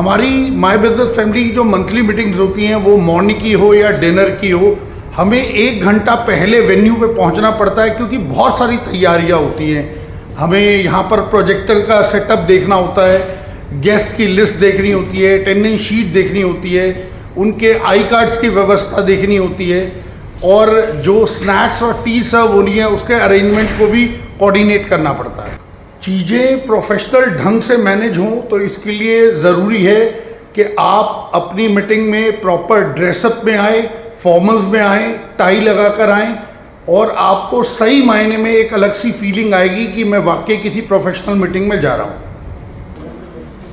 हमारी my business family की जो मंथली मीटिंग्स होती हैं वो मॉर्निंग की हो या डिनर की हो, हमें 1 घंटा पहले वेन्यू पे पहुंचना पड़ता है क्योंकि बहुत सारी तैयारियां होती हैं। हमें यहाँ पर प्रोजेक्टर का सेटअप देखना होता है, गेस्ट की लिस्ट देखनी होती है, अटेंडेंस शीट देखनी होती है, उनके आई कार्ड्स की व्यवस्था देखनी होती है और जो स्नैक्स और टी सर्व होनी है उसके अरेंजमेंट को भी कोऑर्डिनेट करना पड़ता है। चीज़ें प्रोफेशनल ढंग से मैनेज हों तो इसके लिए ज़रूरी है कि आप अपनी मीटिंग में प्रॉपर ड्रेसअप में आए, फॉर्मल्स में आएँ, टाई लगा कर आएँ और आपको सही मायने में एक अलग सी फीलिंग आएगी कि मैं वाकई किसी प्रोफेशनल मीटिंग में जा रहा हूँ।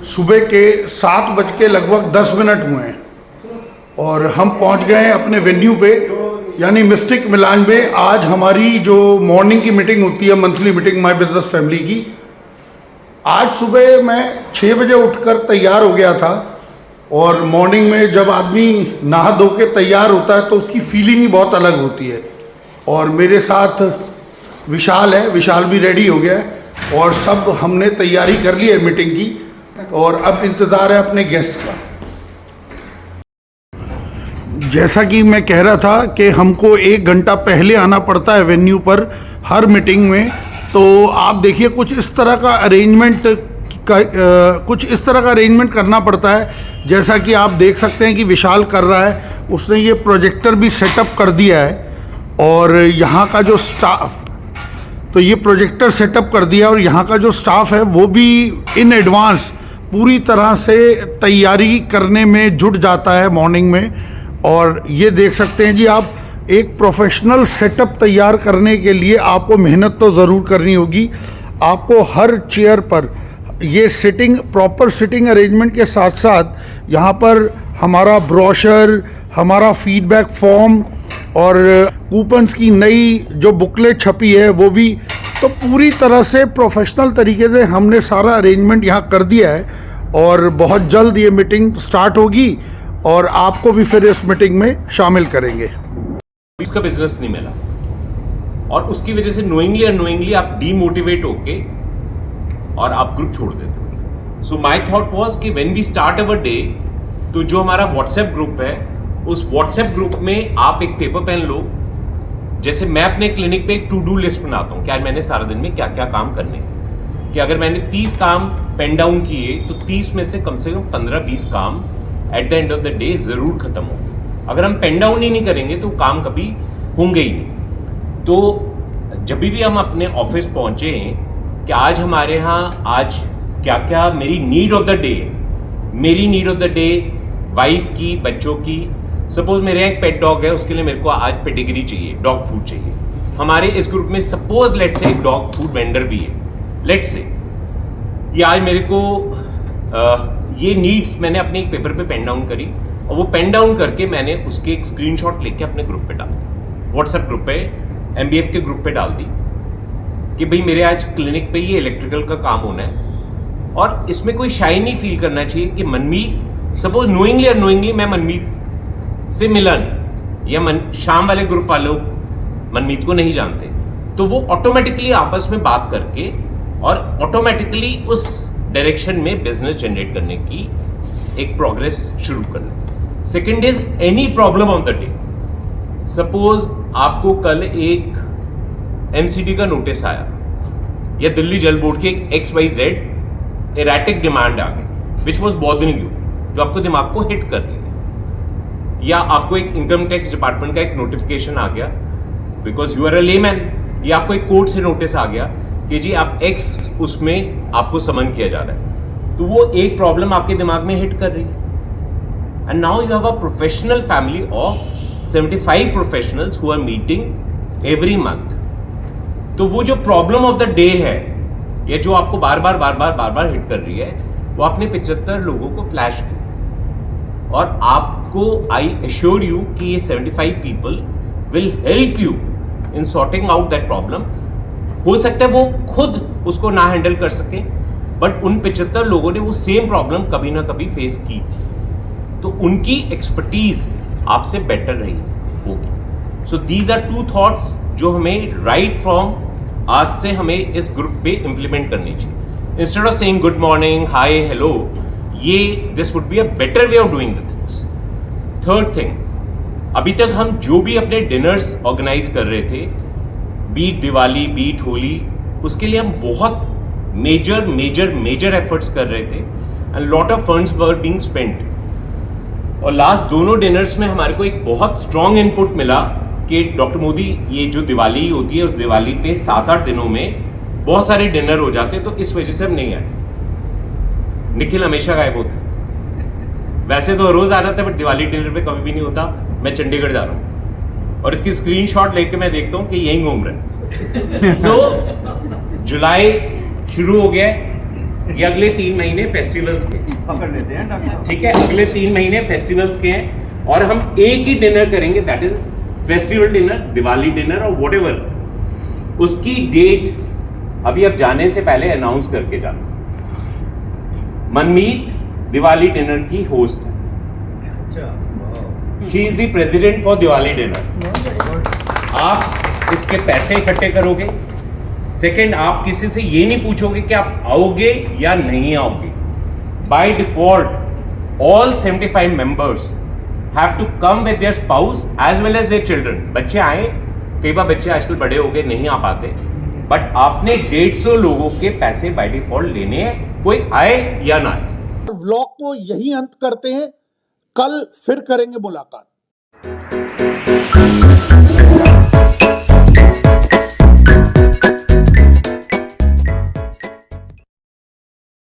सुबह के 7 बज के लगभग 10 मिनट हुए हैं और हम पहुँच गए हैं अपने वेन्यू पे, यानी मिस्टिक मिलान में। आज हमारी जो मॉर्निंग की मीटिंग होती है, monthly meeting my business family की, आज सुबह मैं 6 बजे उठकर तैयार हो गया था और मॉर्निंग में जब आदमी नहा धो के तैयार होता है तो उसकी फीलिंग ही बहुत अलग होती है। और मेरे साथ विशाल है, विशाल भी रेडी हो गया है और सब हमने तैयारी कर ली है मीटिंग की और अब इंतज़ार है अपने गेस्ट का। जैसा कि मैं कह रहा था कि हमको 1 घंटा पहले आना पड़ता है वेन्यू पर हर मीटिंग में, तो आप देखिए कुछ इस तरह का अरेंजमेंट करना पड़ता है। जैसा कि आप देख सकते हैं कि विशाल कर रहा है, उसने ये प्रोजेक्टर भी सेटअप कर दिया है और यहाँ का जो स्टाफ, तो ये प्रोजेक्टर सेटअप कर दिया और यहाँ का जो स्टाफ है वो भी इन एडवांस पूरी तरह से तैयारी करने में जुट जाता है मॉर्निंग में। और ये देख सकते हैं जी आप, एक प्रोफेशनल सेटअप तैयार करने के लिए आपको मेहनत तो ज़रूर करनी होगी। आपको हर चेयर पर ये सिटिंग, प्रॉपर सिटिंग अरेंजमेंट के साथ साथ यहाँ पर हमारा ब्रोशर, हमारा फीडबैक फॉर्म और कूपन्स की नई जो बुकलेट छपी है वो भी, तो पूरी तरह से प्रोफेशनल तरीके से हमने सारा अरेंजमेंट यहाँ कर दिया है और बहुत जल्द ये मीटिंग स्टार्ट होगी और आपको भी फिर इस मीटिंग में शामिल करेंगे। इसका बिजनेस नहीं मिला और उसकी वजह से नोइंगली अननोइंगली आप डीमोटिवेट होके और आप ग्रुप छोड़ देते हो। सो माय थॉट वाज कि when we start our day, तो जो हमारा व्हाट्सएप ग्रुप है उस व्हाट्सएप ग्रुप में आप एक पेपर पेन लो। जैसे मैं अपने क्लिनिक पे एक टू डू लिस्ट बनाता हूँ, क्या मैंने सारा दिन में क्या क्या काम करने, कि अगर मैंने 30 काम पेन डाउन किए तो 30 में से कम 15-20 काम at the end of the day जरूर खत्म होंगे। अगर हम पेन डाउन ही नहीं करेंगे तो काम कभी होंगे ही नहीं। तो जब भी हम अपने ऑफिस पहुंचे कि आज हमारे यहाँ आज क्या क्या मेरी नीड ऑफ द डे, मेरी need of the day wife की, बच्चों की। सपोज मेरे यहाँ एक पेट डॉग है, उसके लिए मेरे को आज पेडिग्री चाहिए, डॉग फूड चाहिए। हमारे इस ग्रुप में सपोज लेट से एक डॉग फूड वेंडर भी है, लेट से ये आज मेरे को ये नीड्स मैंने अपने एक पेपर पे पेन डाउन करी और वो पेन डाउन करके मैंने उसके एक स्क्रीनशॉट लेके अपने ग्रुप पे डाल दी, व्हाट्सएप ग्रुप पे, एमबीएफ के ग्रुप पे डाल दी कि भाई मेरे आज क्लिनिक पे ये इलेक्ट्रिकल का काम होना है। और इसमें कोई शाई नहीं फील करना चाहिए कि मनमीत, सपोज नोइंगली अननोइंगली मैं मनमीत से मिला नहीं या शाम वाले ग्रुप वालों मनमीत को नहीं जानते, तो वो ऑटोमेटिकली आपस में बात करके और ऑटोमेटिकली उस डायरेक्शन में बिजनेस जनरेट करने की एक प्रोग्रेस शुरू करना। Second is any problem of the day. Suppose आपको कल एक एमसीडी का नोटिस आया या दिल्ली जल बोर्ड की एक XYZ एराटिक डिमांड आ गई विच वॉज बॉदरिंग यू, जो आपको दिमाग को हिट कर रही है, या आपको एक इनकम टैक्स डिपार्टमेंट का एक नोटिफिकेशन आ गया because you are a layman, या आपको एक कोर्ट से नोटिस आ गया कि जी आप X उसमें आपको समन किया जा रहा है, तो वो एक प्रॉब्लम आपके दिमाग में हिट कर रही है। And now you have a professional family of 75 professionals who are meeting every month. तो वो जो प्रॉब्लम ऑफ द डे है या जो आपको बार बार हिट कर रही है, वो आपने 75 लोगों को फ्लैश किया और आपको आई एश्योर यू कि ये 75 people will help you in sorting out that problem. हो सकता है वो खुद उसको ना हैंडल कर सके, बट उन 75 लोगों ने वो सेम प्रॉब्लम कभी ना कभी फेस की थी, तो उनकी एक्सपर्टीज आपसे बेटर रही होगी। सो दीज आर 2 थॉट्स जो हमें राइट फ्रॉम आज से हमें इस ग्रुप पे इंप्लीमेंट करनी चाहिए। Instead of saying good morning, hi, hello, ये this would be a better way of doing the things. Third thing, अभी तक हम जो भी अपने डिनर्स ऑर्गेनाइज कर रहे थे, बीट दिवाली बीट होली, उसके लिए हम बहुत मेजर एफर्ट्स कर रहे थे and lot of funds were being spent. और लास्ट दोनों डिनर्स में हमारे को एक बहुत स्ट्रॉन्ग इनपुट मिला कि डॉक्टर मोदी, ये जो दिवाली होती है उस दिवाली पे 7-8 दिनों में बहुत सारे डिनर हो जाते, तो इस वजह से हम नहीं आए। निखिल हमेशा गायब होता, वैसे तो रोज आ जाता है, बट दिवाली डिनर पे कभी भी नहीं होता। मैं चंडीगढ़ जा रहा हूँ और इसकी स्क्रीनशॉट लेके मैं देखता हूँ कि यहीं घूम रहे हैं। सो जुलाई शुरू हो गया है, ये अगले 3 महीने फेस्टिवल्स के पकड़ लेते हैं डॉक्टर। ठीक है, अगले 3 महीने फेस्टिवल्स के हैं और हम एक ही डिनर करेंगे, that is festival dinner, Diwali dinner और व्हाटएवर। उसकी डेट अभी अब जाने से पहले अनाउंस करके जाना। मनमीत दिवाली डिनर की होस्ट है, she is the president for Diwali dinner. आप इसके पैसे इकट्ठे करोगे। सेकेंड, आप किसी से ये नहीं पूछोगे कि आप आओगे या नहीं आओगे। By default all 75 members have to come with their spouse as well as their children. बच्चे आए, कई बार बच्चे आजकल बड़े हो गए नहीं आ पाते, बट आपने 150 लोगों के पैसे बाय डिफॉल्ट लेने हैं, कोई आए या ना आए। व्लॉग को यही अंत करते हैं, कल फिर करेंगे मुलाकात।